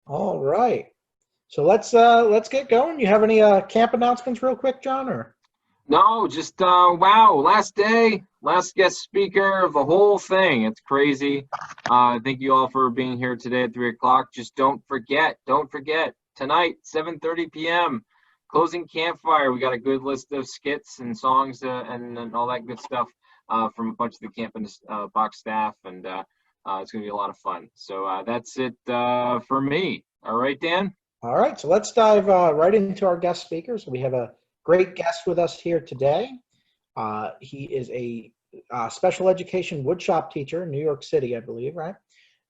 All right. So let's get going. You have any camp announcements real quick, John, or? No, just wow, last day, last guest speaker of the whole thing. It's crazy. Thank you all for being here today at 3 o'clock. Just don't forget, tonight, 7:30 p.m., closing campfire. We got a good list of skits and songs and all that good stuff from a bunch of the camp and box staff, and it's gonna be a lot of fun. So that's it for me. All right, Dan? All right, so let's dive right into our guest speakers. We have a great guest with us here today. He is a special education woodshop teacher in New York City, I believe, right?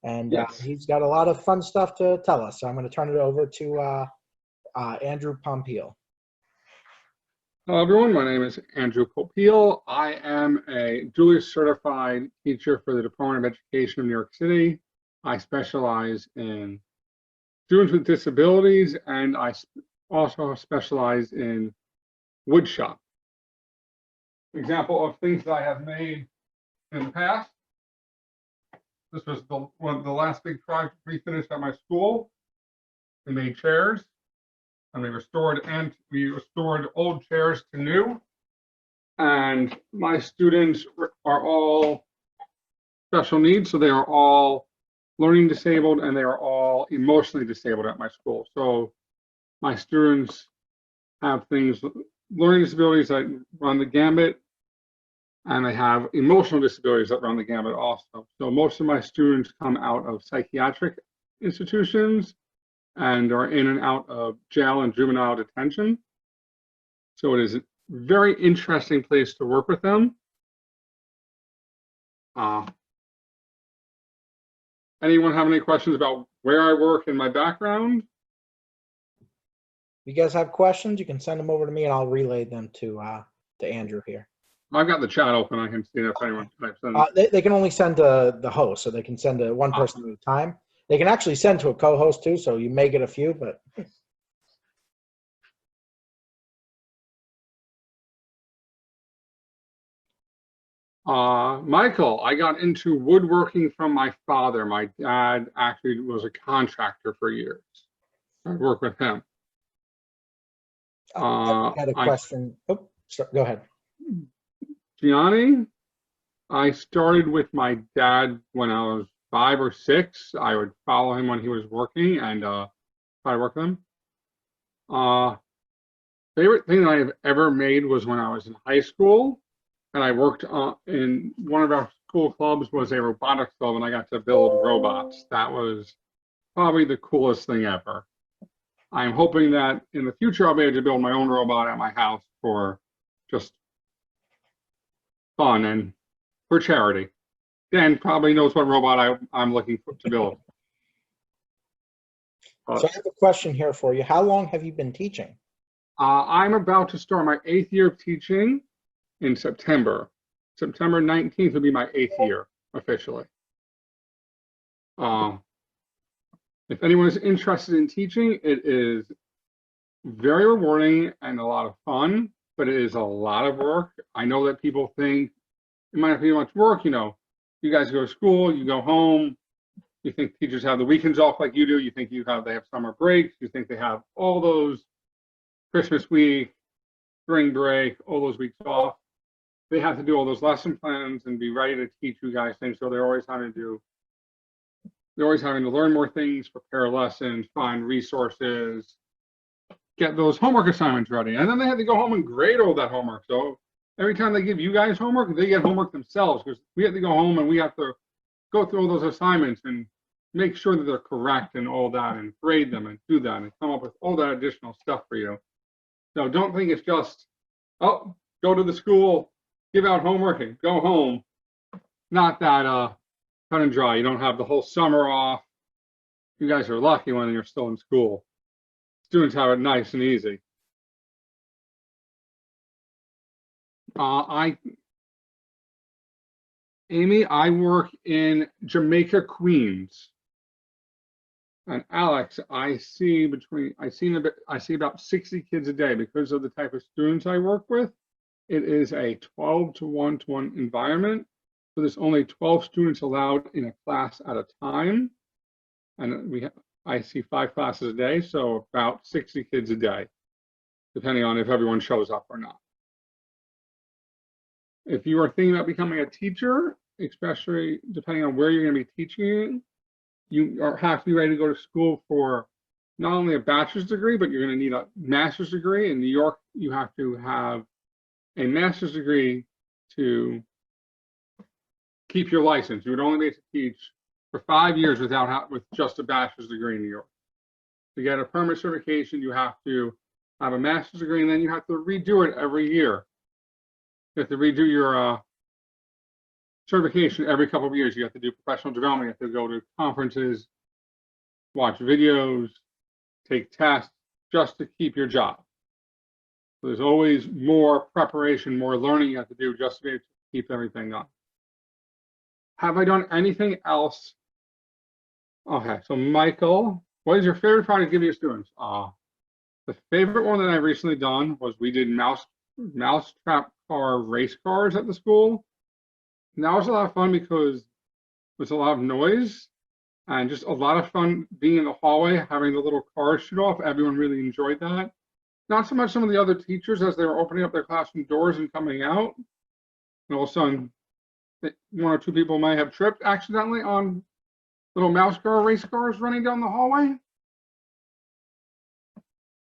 And Yes. he's got a lot of fun stuff to tell us. So I'm going to turn it over to Andrew Pompeo. Hello, everyone. My name is Andrew Popeil. I am a duly certified teacher for the Department of Education of New York City. I specialize in students with disabilities, and I also specialize in woodshop. Example of things that I have made in the past. This was one of the last big project we finished at my school. We made chairs, and we restored old chairs to new. And my students are all special needs, so they are all learning disabled and they are all emotionally disabled at my school. So my students have learning disabilities that run the gamut, and they have emotional disabilities that run the gamut also. So most of my students come out of psychiatric institutions and are in and out of jail and juvenile detention. So it is a very interesting place to work with them. Anyone have any questions about where I work and my background? If you guys have questions, you can send them over to me, and I'll relay them to Andrew here. I've got the chat open. I can see if anyone types in. They can only send to the host, so they can send to one person at a time. They can actually send to a co-host too, so you may get a few, but. Michael, I got into woodworking from my father. My dad actually was a contractor for years. I worked with him. I had a question. Oh, go ahead. Gianni, I started with my dad when I was 5 or 6. I would follow him when he was working and try to work with him. Favorite thing that I have ever made was when I was in high school, and I worked in one of our school clubs was a robotics club, and I got to build robots. That was probably the coolest thing ever. I'm hoping that in the future I'll be able to build my own robot at my house for just fun and for charity. Dan probably knows what robot I'm looking to build. So I have a question here for you. How long have you been teaching? I'm about to start my 8th year of teaching in September. September 19th will be my 8th year officially. If anyone is interested in teaching, it is very rewarding and a lot of fun, but it is a lot of work. I know that people think it might not be much work. You guys go to school, you go home, you think teachers have the weekends off like you do, you think they have summer breaks, you think they have all those Christmas week, spring break, all those weeks off. They have to do all those lesson plans and be ready to teach you guys things. So they're always having to learn more things, prepare lessons, find resources, get those homework assignments ready. And then they have to go home and grade all that homework. So every time they give you guys homework, they get homework themselves, because we have to go home and we have to go through all those assignments and make sure that they're correct and all that, and grade them and do that and come up with all that additional stuff for you. So don't think it's just, oh, go to the school, give out homework and go home. Not that cut and dry. You don't have the whole summer off. You guys are lucky when you're still in school. Students have it nice and easy. Amy, I work in Jamaica, Queens. And Alex, I see about 60 kids a day because of the type of students I work with. It is a 12 to 1 environment. So there's only 12 students allowed in a class at a time. And I see 5 classes a day, so about 60 kids a day, depending on if everyone shows up or not. If you are thinking about becoming a teacher, especially depending on where you're going to be teaching, have to be ready to go to school for not only a bachelor's degree, but you're going to need a master's degree. In New York, you have to have a master's degree to keep your license. You would only be able to teach for 5 years with just a bachelor's degree in New York. To get a permit certification, you have to have a master's degree, and then you have to redo it every year. You have to redo your certification every couple of years. You have to do professional development. You have to go to conferences, watch videos, take tests, just to keep your job. So there's always more preparation, more learning you have to do just to be able to keep everything up. Have I done anything else? Okay, so Michael, what is your favorite project to give your students? The favorite one that I've recently done was we did mousetrap car race cars at the school. And that was a lot of fun because it was a lot of noise and just a lot of fun being in the hallway, having the little cars shoot off. Everyone really enjoyed that. Not so much some of the other teachers as they were opening up their classroom doors and coming out. And all of a sudden, 1 or 2 people may have tripped accidentally on little mouse car race cars running down the hallway.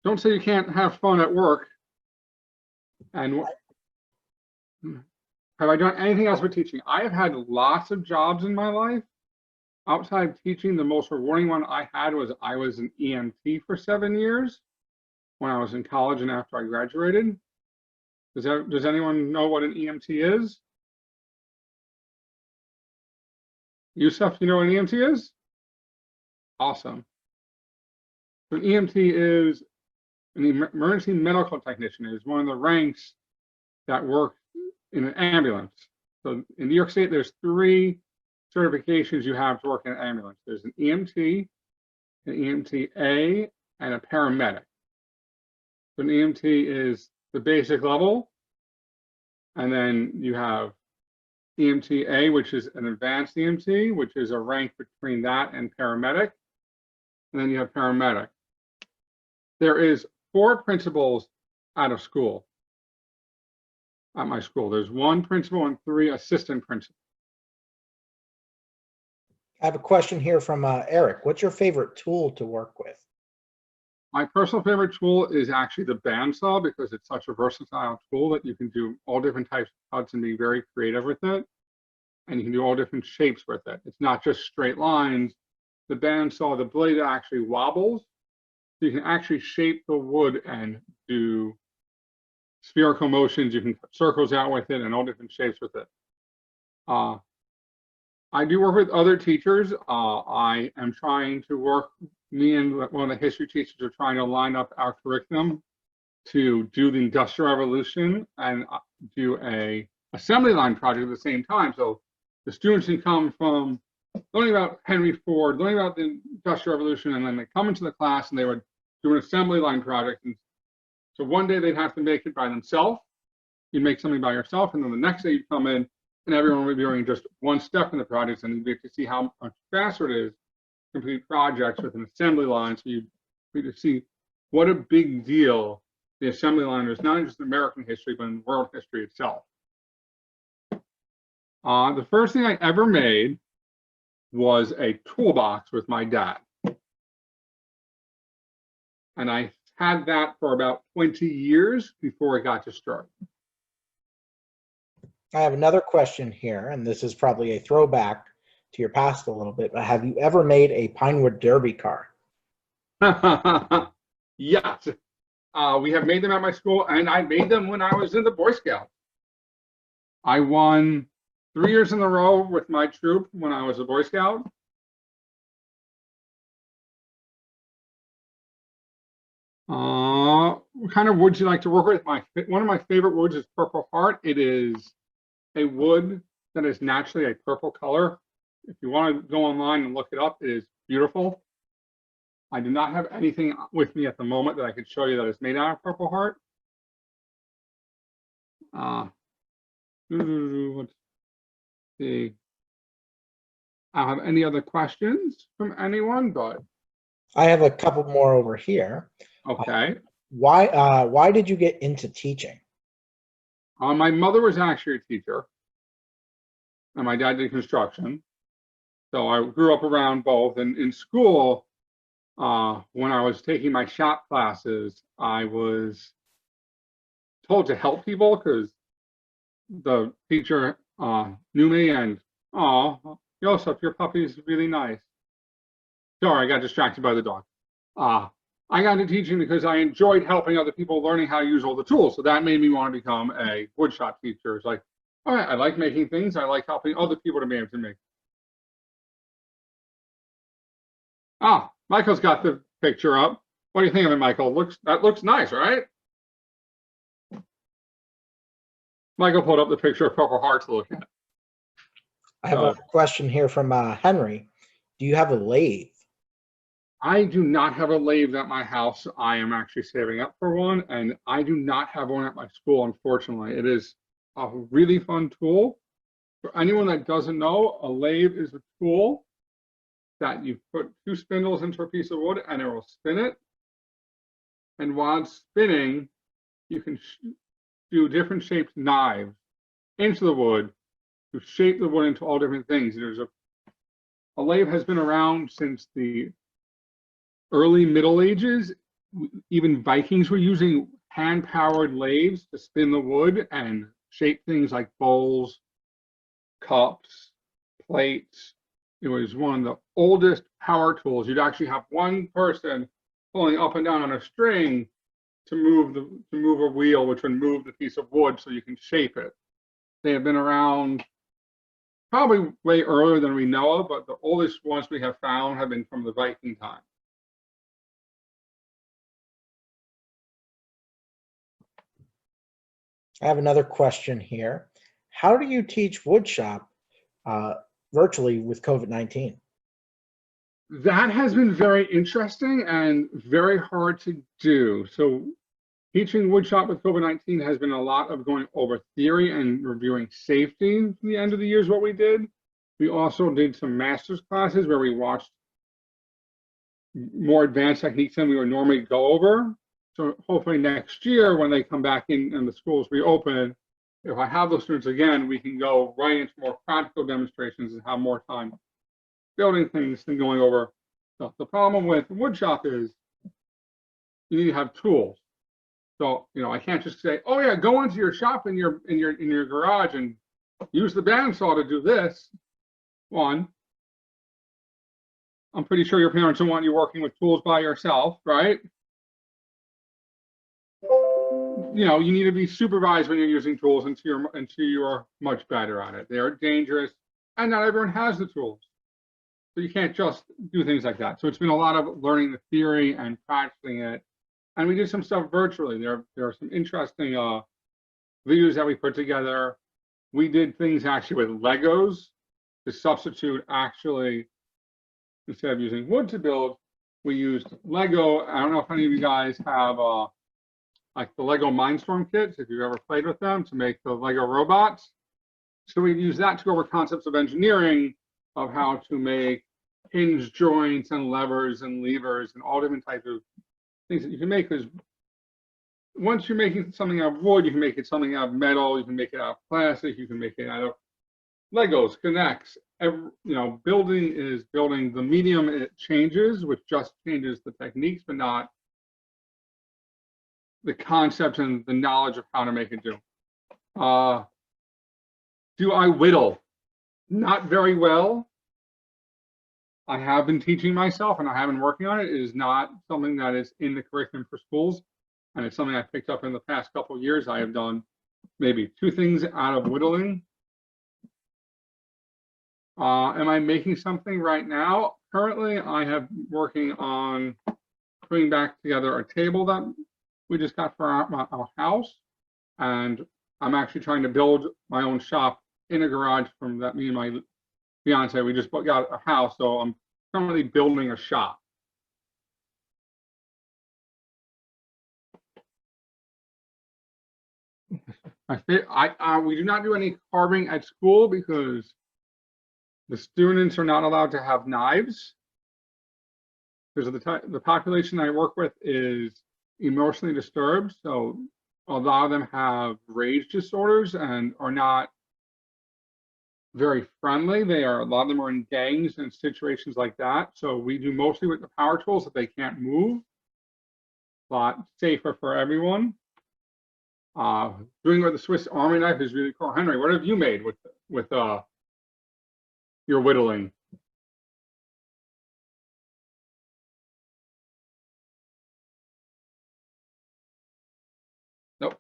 Don't say you can't have fun at work. And have I done anything else with teaching? I have had lots of jobs in my life. Outside of teaching, the most rewarding one I had was I was an EMT for 7 years when I was in college and after I graduated. Does anyone know what an EMT is? Yusuf, you know what an EMT is? Awesome. So an EMT is an emergency medical technician. Is one of the ranks that work in an ambulance. So in New York State, there's 3 certifications you have to work in an ambulance. There's an EMT, an EMTA, and a paramedic. So an EMT is the basic level, and then you have EMTA, which is an advanced EMT, which is a rank between that and paramedic, and then you have paramedic. There is 4 principals out of school. At my school, there's 1 principal and 3 assistant principals. I have a question here from Eric. What's your favorite tool to work with? My personal favorite tool is actually the bandsaw because it's such a versatile tool that you can do all different types of cuts and be very creative with it. And you can do all different shapes with it. It's not just straight lines. The bandsaw, the blade actually wobbles. So you can actually shape the wood and do spherical motions. You can cut circles out with it and all different shapes with it. I do work with other teachers. I am trying to work, me and one of the history teachers are trying to line up our curriculum to do the Industrial Revolution and do a assembly line project at the same time. So the students can come from learning about Henry Ford, learning about the Industrial Revolution, and then they come into the class and they would do an assembly line project. And so one day they'd have to make it by themselves. You'd make something by yourself, and then the next day you'd come in and everyone would be doing just one step in the project, and you'd be able to see how much faster it is to complete projects with an assembly line. So you'd be able to see what a big deal the assembly line is, not just in American history, but in world history itself. The first thing I ever made was a toolbox with my dad. And I had that for about 20 years before it got destroyed. I have another question here, and this is probably a throwback to your past a little bit, but have you ever made a Pinewood Derby car? Yes. We have made them at my school, and I made them when I was in the Boy Scouts. I won 3 years in a row with my troop when I was a Boy Scout. What kind of wood do you like to work with? One of my favorite woods is Purple Heart. It is a wood that is naturally a purple color. If you want to go online and look it up, it is beautiful. I do not have anything with me at the moment that I could show you that is made out of Purple Heart. Let's see. I don't have any other questions from anyone, but I have a couple more over here. Okay. Why did you get into teaching? My mother was actually a teacher, and my dad did construction. So I grew up around both. And in school, when I was taking my shop classes, I was told to help people because the teacher knew me and, oh, Joseph, your puppy is really nice. Sorry, I got distracted by the dog. I got into teaching because I enjoyed helping other people learning how to use all the tools. So that made me want to become a woodshop teacher. It's like, all right, I like making things. I like helping other people to be able to make. Michael's got the picture up. What do you think of it, Michael? That looks nice, right? Michael pulled up the picture of Purple Heart to look at. I have a question here from Henry. Do you have a lathe? I do not have a lathe at my house. I am actually saving up for one, and I do not have one at my school, unfortunately. It is a really fun tool. For anyone that doesn't know, a lathe is a tool that you put 2 spindles into a piece of wood and it will spin it. And while it's spinning, you can do different shaped knives into the wood to shape the wood into all different things. There's a lathe has been around since the early Middle Ages. Even Vikings were using hand-powered lathes to spin the wood and shape things like bowls, cups, plates. It was one of the oldest power tools. You'd actually have one person pulling up and down on a string to move a wheel, which would move the piece of wood so you can shape it. They have been around probably way earlier than we know of, but the oldest ones we have found have been from the Viking time. I have another question here. How do you teach woodshop virtually with COVID-19? That has been very interesting and very hard to do. So teaching woodshop with COVID-19 has been a lot of going over theory and reviewing safety from the end of the year is what we did. We also did some master's classes where we watched more advanced techniques than we would normally go over. So hopefully next year when they come back in and the schools reopen, if I have those students again, we can go right into more practical demonstrations and have more time building things than going over stuff. The problem with woodshop is you need to have tools. So, I can't just say, oh yeah, go into your shop in your garage and use the bandsaw to do this. One, I'm pretty sure your parents don't want you working with tools by yourself, right? You need to be supervised when you're using tools until you're much better at it. They're dangerous, and not everyone has the tools. So you can't just do things like that. So it's been a lot of learning the theory and practicing it. And we did some stuff virtually. There are some interesting videos that we put together. We did things actually with Legos to substitute actually, instead of using wood to build, we used Lego. I don't know if any of you guys have like the Lego Mindstorm kits, if you've ever played with them, to make the Lego robots. So we use that to go over concepts of engineering, of how to make hinge joints and levers and levers and all different types of things that you can make. Because once you're making something out of wood, you can make it something out of metal, you can make it out of plastic, you can make it out of Legos, connects. Building is building. The medium, it changes, which just changes the techniques, but not the concept and the knowledge of how to make it do. Do I whittle? Not very well. I have been teaching myself and I have been working on it. It is not something that is in the curriculum for schools. And it's something I picked up in the past couple of years. I have done maybe 2 things out of whittling. Am I making something right now? Currently, I have working on putting back together a table that we just got for our house. And I'm actually trying to build my own shop in a garage from that me and my fiance, we just got a house. So I'm currently building a shop. We do not do any carving at school because the students are not allowed to have knives. because the population I work with is emotionally disturbed. So a lot of them have rage disorders and are not very friendly. A lot of them are in gangs and situations like that. So we do mostly with the power tools that they can't move. A lot safer for everyone. Doing with the Swiss Army knife is really cool. Henry, what have you made with your whittling? Nope.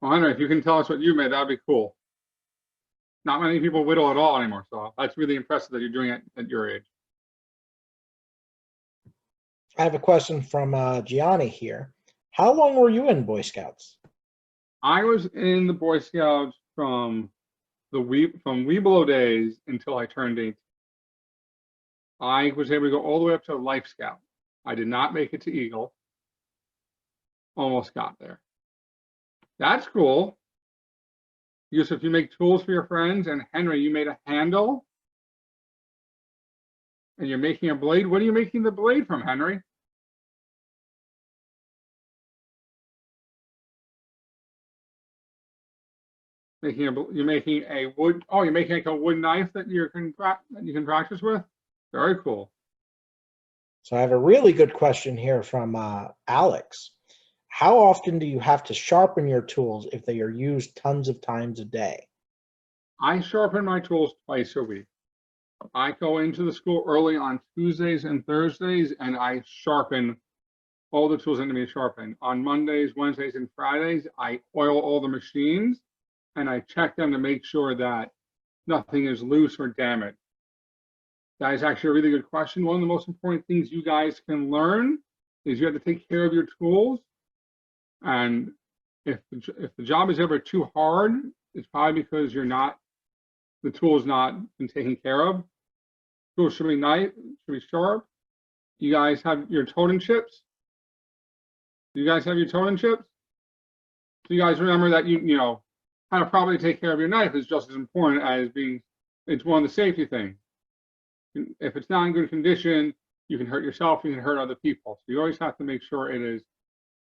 Well, Henry, if you can tell us what you made, that'd be cool. Not many people whittle at all anymore, so that's really impressive that you're doing it at your age. I have a question from Gianni here. How long were you in Boy Scouts? I was in the Boy Scouts from Webelow days until I turned 18. I was able to go all the way up to Life Scout. I did not make it to Eagle. Almost got there. That's cool. Yusuf, you make tools for your friends, and Henry, you made a handle. And you're making a blade. What are you making the blade from, Henry? You're making a wood. Oh, you're making like a wood knife that you can practice with. Very cool. So I have a really good question here from Alex. How often do you have to sharpen your tools if they are used tons of times a day? I sharpen my tools twice a week. I go into the school early on Tuesdays and Thursdays, and I sharpen all the tools that need to be sharpened. On Mondays, Wednesdays, and Fridays, I oil all the machines, and I check them to make sure that nothing is loose or damaged. That is actually a really good question. One of the most important things you guys can learn is you have to take care of your tools. And if the job is ever too hard, it's probably because the tool is not been taken care of. Tools should be nice, should be sharp. You guys have your totem chips? Do you guys have your totem chips? So you guys remember that you know how to properly take care of your knife is just as important as it's one of the safety things. If it's not in good condition, you can hurt yourself, you can hurt other people. So you always have to make sure it is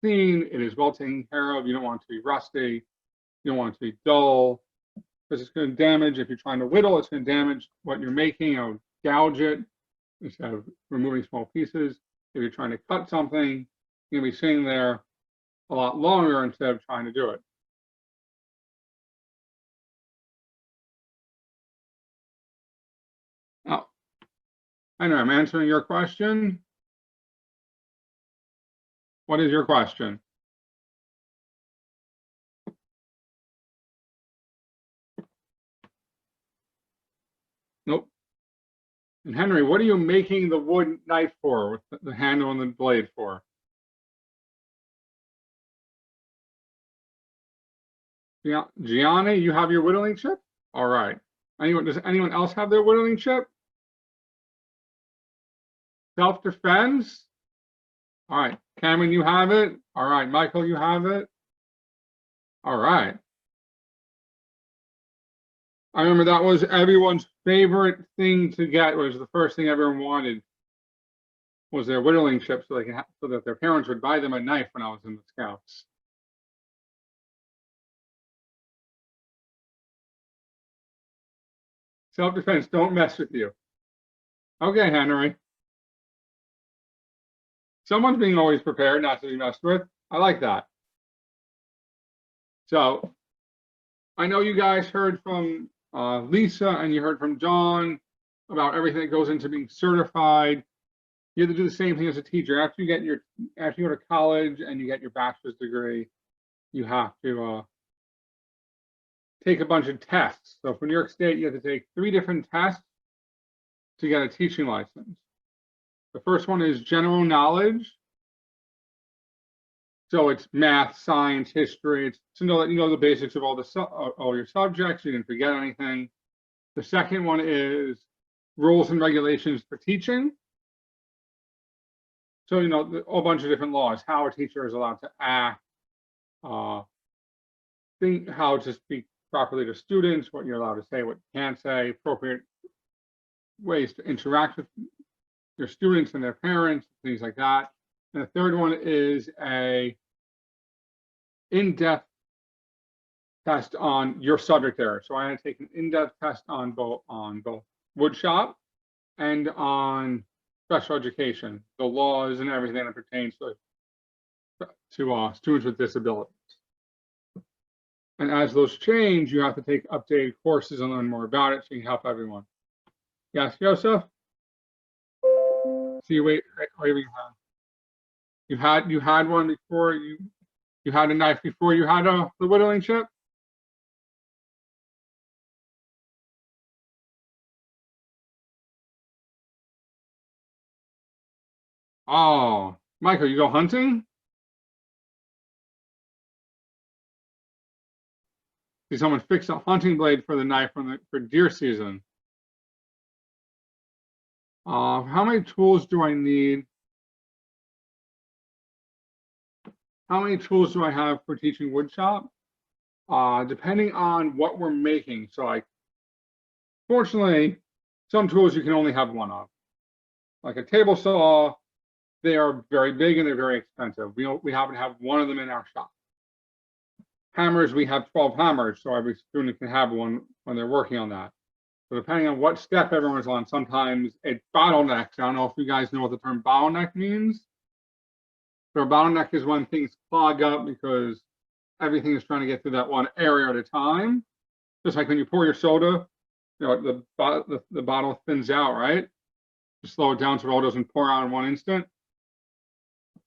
clean, it is well taken care of. You don't want it to be rusty, you don't want it to be dull, because it's going to damage. If you're trying to whittle, it's going to damage what you're making or gouge it instead of removing small pieces. If you're trying to cut something, you're going to be sitting there a lot longer instead of trying to do it. Now, I know I'm answering your question. What is your question? Nope. And Henry, what are you making the wood knife for, with the handle and the blade for? Gianni, you have your whittling chip? All right. Does anyone else have their whittling chip? Self-defense? All right. Cameron, you have it? All right. Michael, you have it? All right. I remember that was everyone's favorite thing to get. Was the first thing everyone wanted was their whittling chip, so so that their parents would buy them a knife when I was in the Scouts. Self-defense, don't mess with you. Okay, Henry. Someone's being always prepared not to be messed with. I like that. So I know you guys heard from Lisa and you heard from John about everything that goes into being certified. You have to do the same thing as a teacher. After you go to college and you get your bachelor's degree, you have to take a bunch of tests. So for New York State, you have to take 3 different tests to get a teaching license. The first one is general knowledge. So it's math, science, history. It's to know that you know the basics of all your subjects. You didn't forget anything. The second one is rules and regulations for teaching. So you know a whole bunch of different laws, how a teacher is allowed to act, how to speak properly to students, what you're allowed to say, what you can't say, appropriate ways to interact with your students and their parents, things like that. And the third one is a in-depth test on your subject area. So I had to take an in-depth test on both woodshop and on special education, the laws and everything that pertains to students with disabilities. And as those change, you have to take updated courses and learn more about it so you can help everyone. Yes, Joseph? See, wait, you had one before you had a knife before you had the whittling chip? Oh, Michael, you go hunting? See, someone fixed a hunting blade for the knife for deer season. How many tools do I need? How many tools do I have for teaching woodshop? Depending on what we're making. So like, fortunately, some tools you can only have one of. Like a table saw, they are very big and they're very expensive. We happen to have one of them in our shop. Hammers, we have 12 hammers, so every student can have one when they're working on that. So depending on what step everyone's on, sometimes it bottlenecks. I don't know if you guys know what the term bottleneck means. So a bottleneck is when things clog up because everything is trying to get through that one area at a time. Just like when you pour your soda, you know, the bottle thins out, right? Just slow it down so it all doesn't pour out in one instant.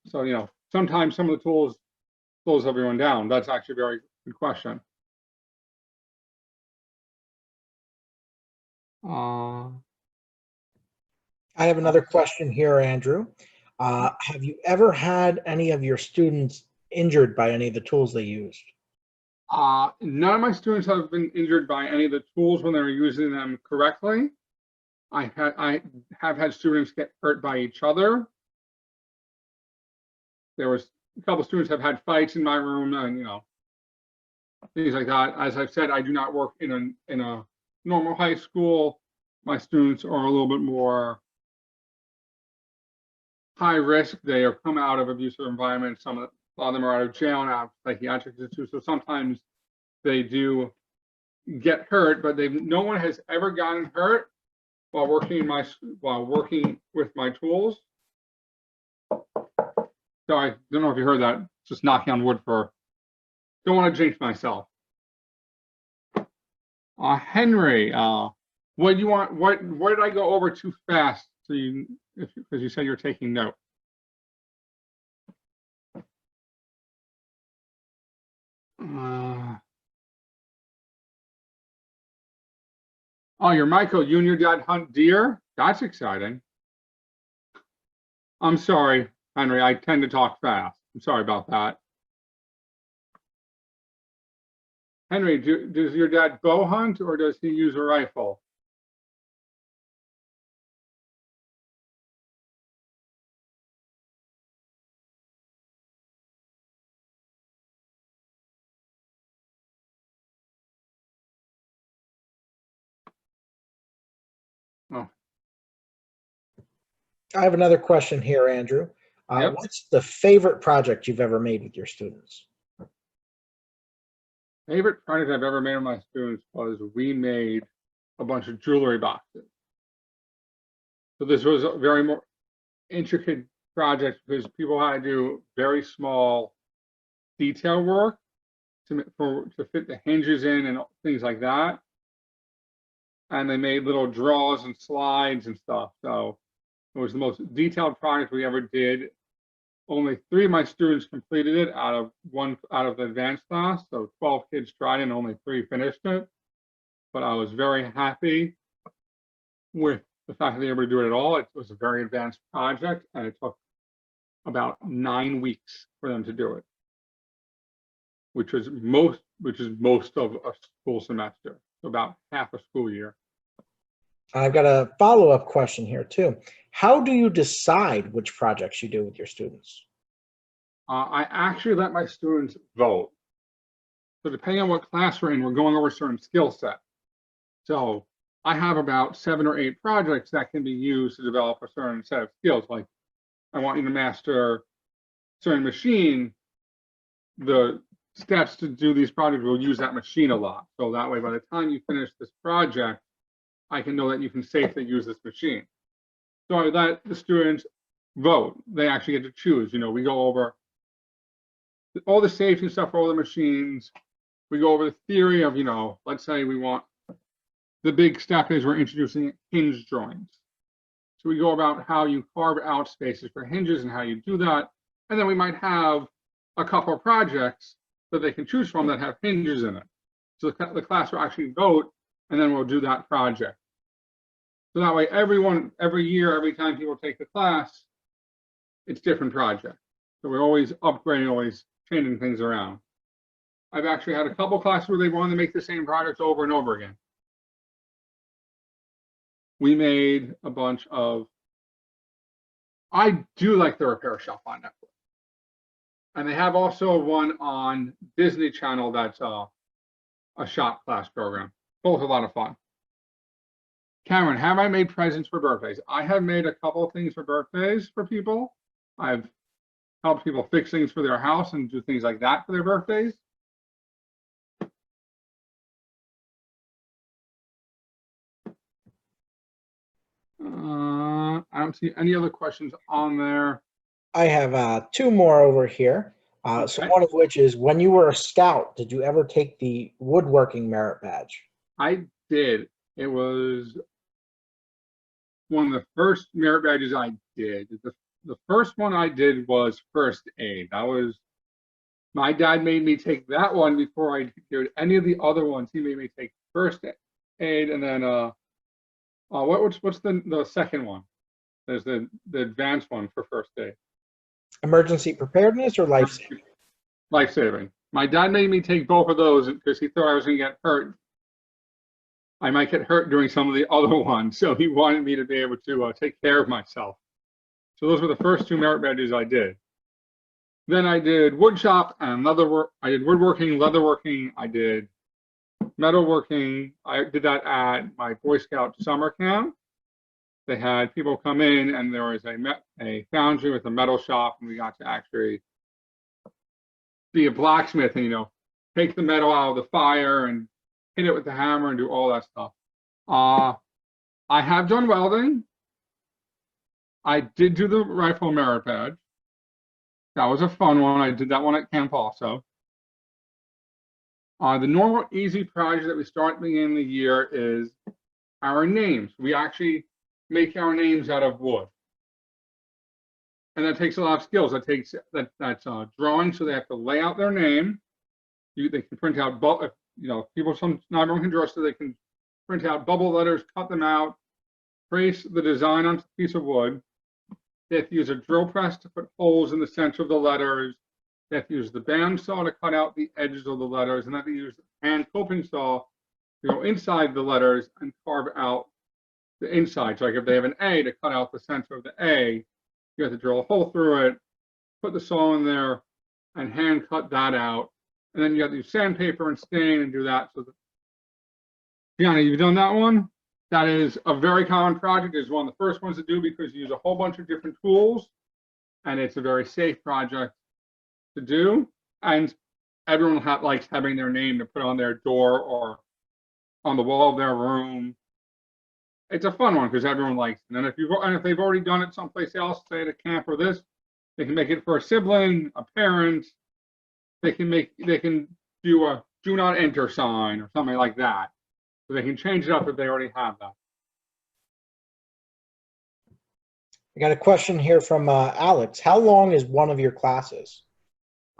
So, you know, sometimes some of the tools slows everyone down. That's actually a very good question. I have another question here, Andrew. Have you ever had any of your students injured by any of the tools they used? None of my students have been injured by any of the tools when they were using them correctly. I have had students get hurt by each other. There was a couple of students have had fights in my room, and you know, things like that. As I've said, I do not work in a normal high school. My students are a little bit more high risk. They are come out of abusive environments. A lot of them are out of jail and out of psychiatric institutes. So sometimes they do get hurt, but no one has ever gotten hurt while working with my tools. So I don't know if you heard that. Just knocking on wood for. Don't want to jinx myself. Henry, what do you want? What did I go over too fast? So because you said you're taking note. Oh, you're Michael. You and your dad hunt deer? That's exciting. I'm sorry, Henry. I tend to talk fast. I'm sorry about that. Henry, does your dad bow hunt or does he use a rifle? Oh. I have another question here, Andrew. Yep. What's the favorite project you've ever made with your students? Favorite project I've ever made with my students was we made a bunch of jewelry boxes. So this was a very more intricate project because people had to do very small detail work to fit the hinges in and things like that. And they made little draws and slides and stuff. So it was the most detailed project we ever did. Only 3 of my students completed it out of the advanced class. So 12 kids tried it and only 3 finished it. But I was very happy with the fact that they were able to do it at all. It was a very advanced project and it took about 9 weeks for them to do it, which is most of a school semester, so about half a school year. I've got a follow-up question here too. How do you decide which projects you do with your students? I actually let my students vote. So depending on what class we're in, we're going over certain skill sets. So I have about 7 or 8 projects that can be used to develop a certain set of skills. Like I want you to master a certain machine. The steps to do these projects will use that machine a lot. So that way, by the time you finish this project, I can know that you can safely use this machine. So I let the students vote. They actually get to choose. We go over all the safety stuff for all the machines. We go over the theory of, let's say we want, the big step is we're introducing hinge joints. So we go about how you carve out spaces for hinges and how you do that. And then we might have a couple of projects that they can choose from that have hinges in it. So the class will actually vote, and then we'll do that project. So that way, every year, every time people take the class, it's different projects. So we're always upgrading, always changing things around. I've actually had a couple classes where they wanted to make the same projects over and over again. We made a bunch of, I do like the Repair Shop on Netflix. And they have also one on Disney Channel that's a shop class program. Both a lot of fun. Cameron, have I made presents for birthdays? I have made a couple of things for birthdays for people. I've helped people fix things for their house and do things like that for their birthdays. I don't see any other questions on there. I have 2 more over here. So Okay. one of which is, when you were a scout, did you ever take the woodworking merit badge? I did. It was one of the first merit badges I did. The first one I did was first aid. That was, my dad made me take that one before I did any of the other ones. He made me take first aid, and then what's the second one? There's the advanced one for first aid. Emergency preparedness or life saving? Life saving. My dad made me take both of those because he thought I was going to get hurt. I might get hurt doing some of the other ones, so he wanted me to be able to take care of myself. So those were the first 2 merit badges I did. Then I did wood shop and leather work. I did woodworking, leatherworking. I did metalworking. I did that at my Boy Scout summer camp. They had people come in, and there was a foundry with a metal shop, and we got to actually be a blacksmith and, take the metal out of the fire and hit it with the hammer and do all that stuff. I have done welding. I did do the rifle merit badge. That was a fun one. I did that one at camp also. The normal easy project that we start at the beginning of the year is our names. We actually make our names out of wood. And that takes a lot of skills. That's drawing, so they have to lay out their name. They can print out, not everyone can draw, so they can print out bubble letters, cut them out, trace the design onto a piece of wood. They have to use a drill press to put holes in the center of the letters. They have to use the bandsaw to cut out the edges of the letters, and then they use the hand coping saw to go inside the letters and carve out the inside. So like if they have an A, to cut out the center of the A, you have to drill a hole through it, put the saw in there, and hand cut that out. And then you have to use sandpaper and stain and do that. So, Gianna, you've done that one? That is a very common project. It's one of the first ones to do because you use a whole bunch of different tools, and it's a very safe project to do. And everyone likes having their name to put on their door or on the wall of their room. It's a fun one because everyone likes it. And if they've already done it someplace else, say at a camp or this, they can make it for a sibling, a parent. They can do a do not enter sign or something like that. So they can change it up if they already have that. I got a question here from Alex. How long is one of your classes?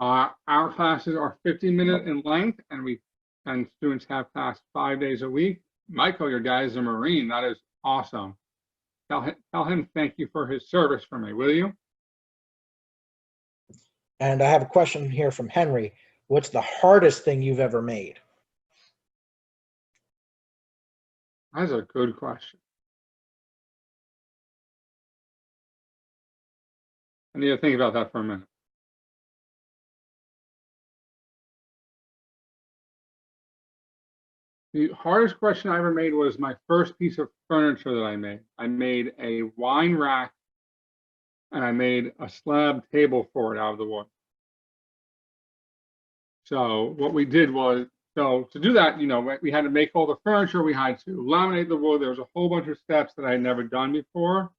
Our classes are 15-minute in length, and students have class 5 days a week. Michael, your dad is a Marine. That is awesome. Tell him thank you for his service for me, will you? And I have a question here from Henry. What's the hardest thing you've ever made? That's a good question. I need to think about that for a minute. The hardest question I ever made was my first piece of furniture that I made. I made a wine rack and I made a slab table for it out of the wood. So what we did was, so to do that, we had to make all the furniture. We had to laminate the wood. There was a whole bunch of steps that I had never done before.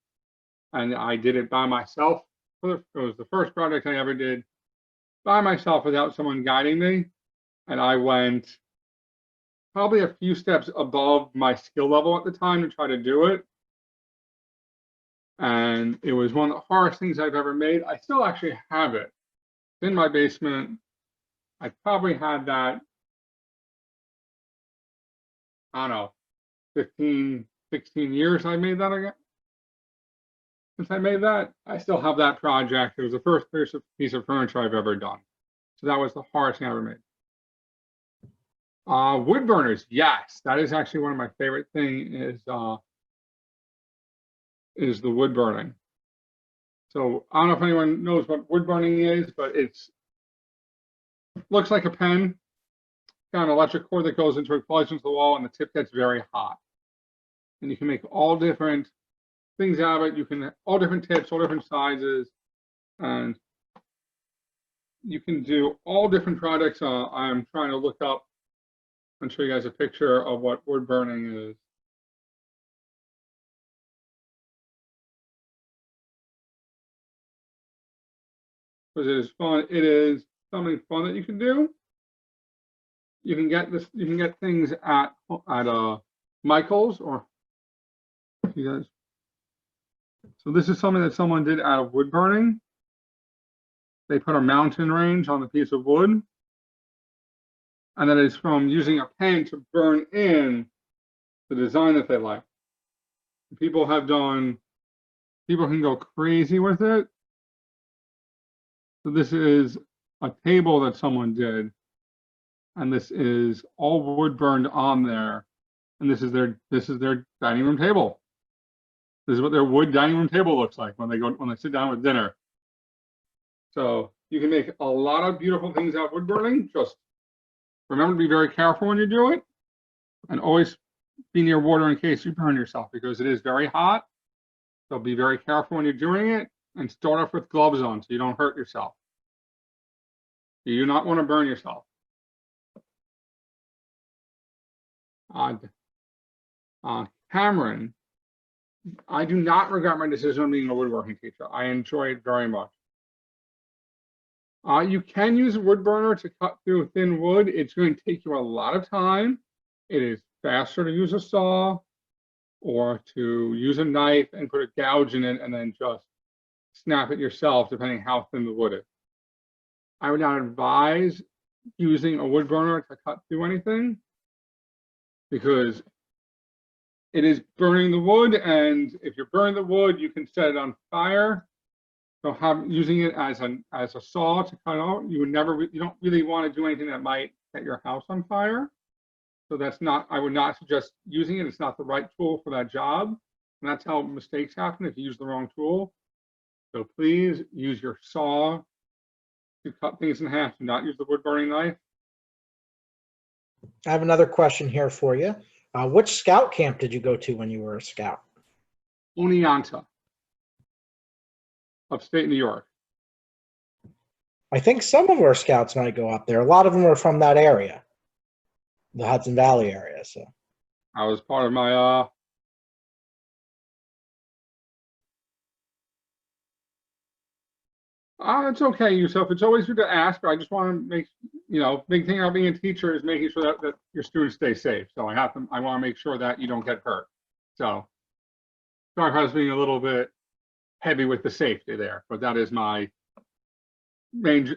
And I did it by myself. It was the first project I ever did by myself without someone guiding me. And I went probably a few steps above my skill level at the time to try to do it. And it was one of the hardest things I've ever made. I still actually have it. It's in my basement. I probably had that, I don't know, 15, 16 years I made that again. Since I made that, I still have that project. It was the first piece of furniture I've ever done. So that was the hardest thing I ever made. Wood burners, yes, that is actually one of my favorite things is the wood burning. So I don't know if anyone knows what wood burning is, but looks like a pen, got an electric cord that goes into it, plugs into the wall, and the tip gets very hot. And you can make all different things out of it. You can all different tips, all different sizes, and you can do all different products. I'm trying to look up and show you guys a picture of what wood burning is. Because it is fun. It is something fun that you can do. You can get this. You can get things at Michael's or you guys. So this is something that someone did out of wood burning. They put a mountain range on the piece of wood, and that is from using a pen to burn in the design that they like. People can go crazy with it. So this is a table that someone did, and this is all wood burned on there, and this is their dining room table. This is what their wood dining room table looks like when they sit down with dinner. So you can make a lot of beautiful things out of wood burning. Just remember to be very careful when you do it, and always be near water in case you burn yourself, because it is very hot. So be very careful when you're doing it, and start off with gloves on so you don't hurt yourself. You do not want to burn yourself. Cameron, I do not regret my decision on being a woodworking teacher. I enjoy it very much. You can use a wood burner to cut through thin wood. It's going to take you a lot of time. It is faster to use a saw or to use a knife and put a gouge in it and then just snap it yourself, depending how thin the wood is. I would not advise using a wood burner to cut through anything, because it is burning the wood, and if you burn the wood, you can set it on fire. So using it as a saw to cut out, you don't really want to do anything that might set your house on fire. So I would not suggest using it. It's not the right tool for that job. And that's how mistakes happen if you use the wrong tool. So please use your saw to cut things in half. Do not use the wood burning knife. I have another question here for you. Which scout camp did you go to when you were a scout? Oneonta, upstate New York. I think some of our scouts might go up there. A lot of them are from that area, the Hudson Valley area. So I was part of my it's okay, Yusuf. It's always good to ask, but I just want to make, big thing about being a teacher is making sure that your students stay safe. So I want to make sure that you don't get hurt. So sorry if I was being a little bit heavy with the safety there, but that is my main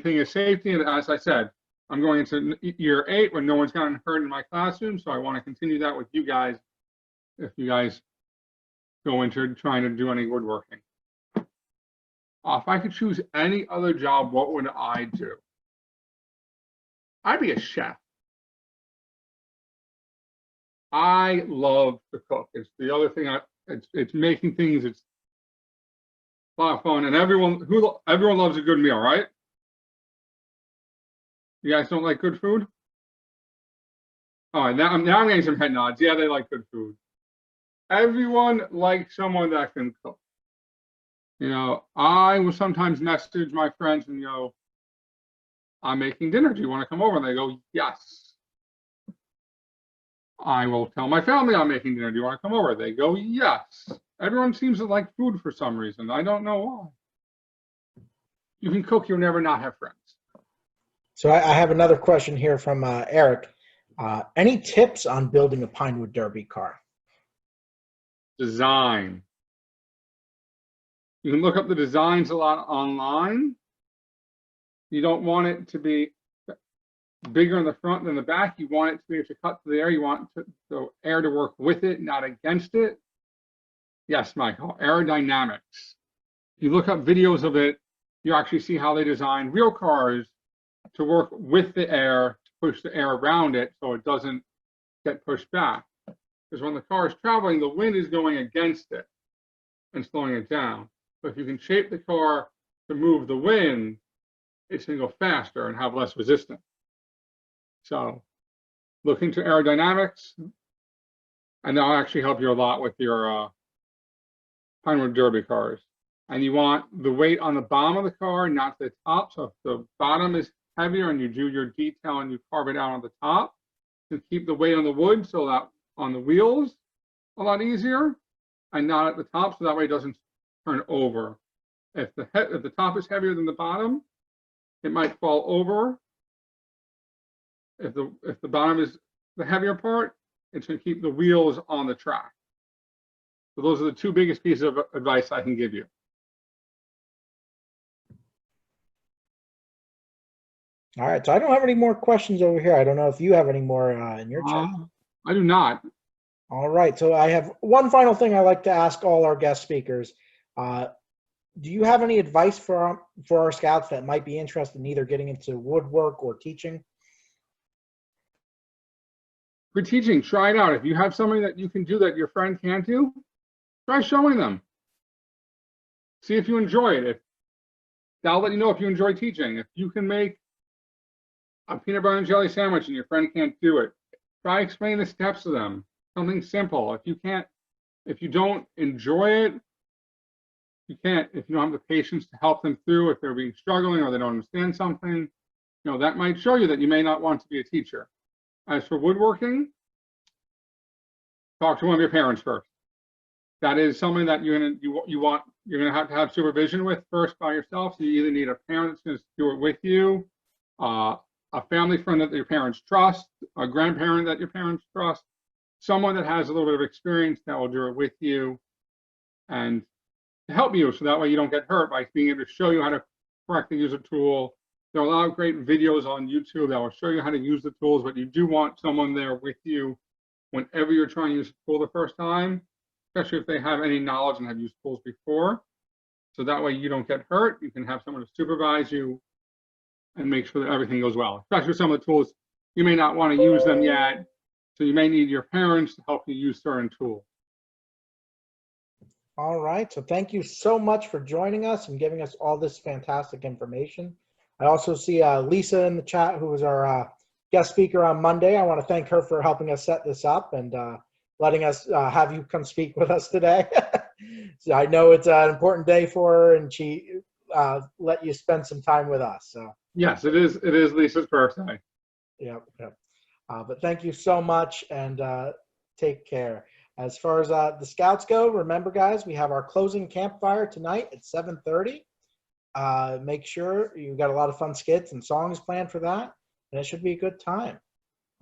thing is safety. And as I said, I'm going into year 8 when no one's gotten hurt in my classroom. So I want to continue that with you guys if you guys go into trying to do any woodworking. If I could choose any other job, what would I do? I'd be a chef. I love to cook. It's the other thing. It's making things. It's a lot of fun, and everyone loves a good meal, right? You guys don't like good food? All right, now I'm getting some head nods. Yeah, they like good food. Everyone likes someone that can cook. You know, I will sometimes message my friends and go, I'm making dinner. Do you want to come over? And they go, yes. I will tell my family I'm making dinner. Do you want to come over? They go, yes. Everyone seems to like food for some reason. I don't know why. You can cook, you'll never not have friends. So I have another question here from Eric. Any tips on building a Pinewood Derby car? Design. You can look up the designs a lot online. You don't want it to be bigger in the front than the back. You want it to be able to cut to the air. You want the air to work with it, not against it. Yes, Michael, aerodynamics. You look up videos of it, you actually see how they design real cars to work with the air, to push the air around it so it doesn't get pushed back. Because when the car is traveling, the wind is going against it and slowing it down. But if you can shape the car to move the wind, it's going to go faster and have less resistance. So look into aerodynamics, and that'll actually help you a lot with your Pinewood Derby cars. And you want the weight on the bottom of the car, not the top. So if the bottom is heavier and you do your detail and you carve it out on the top, to keep the weight on the wood so that on the wheels a lot easier, and not at the top, so that way it doesn't turn over. If the top is heavier than the bottom, it might fall over. If the bottom is the heavier part, it's going to keep the wheels on the track. So those are the two biggest pieces of advice I can give you. All right, so I don't have any more questions over here. I don't know if you have any more in your chat. I do not. All right, so I have one final thing I like to ask all our guest speakers. Do you have any advice for our scouts that might be interested in either getting into woodwork or teaching? For teaching, try it out. If you have something that you can do that your friend can't do, try showing them. See if you enjoy it. That'll let you know if you enjoy teaching. If you can make a peanut butter and jelly sandwich and your friend can't do it, try explaining the steps to them. Something simple. If you don't enjoy it, if you don't have the patience to help them through, if they're being struggling or they don't understand something, that might show you that you may not want to be a teacher. As for woodworking, talk to one of your parents first. That is something that you're gonna have to have supervision with first by yourself. So you either need a parent that's gonna do it with you, a family friend that your parents trust, a grandparent that your parents trust, someone that has a little bit of experience that will do it with you and to help you, so that way you don't get hurt, by being able to show you how to correctly use a tool. There are a lot of great videos on YouTube that will show you how to use the tools, but you do want someone there with you whenever you're trying to use a tool the first time, especially if they have any knowledge and have used tools before. So that way you don't get hurt. You can have someone to supervise you and make sure that everything goes well. Especially with some of the tools, you may not want to use them yet, so you may need your parents to help you use certain tools. All right, so thank you so much for joining us and giving us all this fantastic information. I also see Lisa in the chat, who was our guest speaker on Monday. I want to thank her for helping us set this up and letting us have you come speak with us today. So I know it's an important day for her, and she let you spend some time with us. So yes, it is Lisa's birthday. Yep. But thank you so much, and take care. As far as the scouts go, remember, guys, we have our closing campfire tonight at 7:30. Make sure you got a lot of fun skits and songs planned for that, and it should be a good time.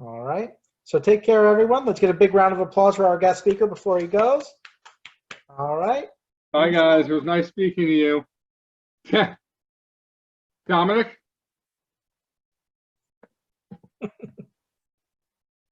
All right. So take care, everyone. Let's get a big round of applause for our guest speaker before he goes. All right. Bye, guys. It was nice speaking to you. Dominic?